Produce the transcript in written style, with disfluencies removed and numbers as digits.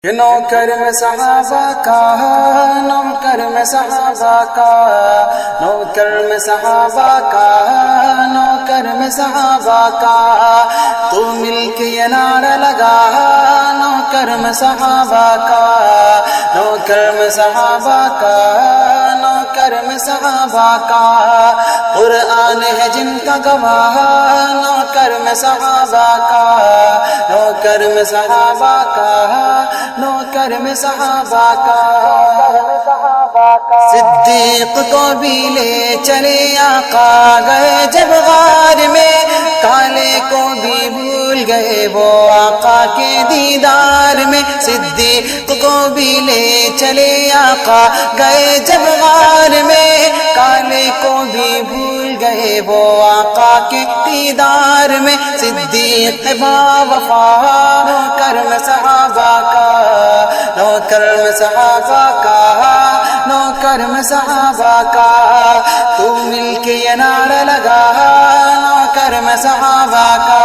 یہ نوکر میں صحابہ کا، نوکر میں صحابہ کا، نوکر میں صحابہ کا، نوکر میں صحابہ کا، تو مل کے یہ نعرہ لگا نوکر میں صحابہ کا، نوکر میں صحابہ کا، نوکر میں صحابہ کا، قرآن ہے جن کا گواہ نوکر میں صحابہ کا، نوکر میں صحابہ کا، نوکر میں صحابہ کا، صدیق کو بھی لے چلے آقا گئے جب غار میں، کالے کو بھی بھول گئے وہ آقا کے دیدار میں، صدیق کو بھی لے چلے آقا گئے جب غار میں، کالے کو بھی بھول گئے وہ آقا کے دیدار میں، صدیق با وفا نوکر میں صحابہ کا، نوکر میں صحابہ کا، نوکر میں صحابہ کا، تو مل کے یہ نعرہ لگا نوکر میں صحابہ کا،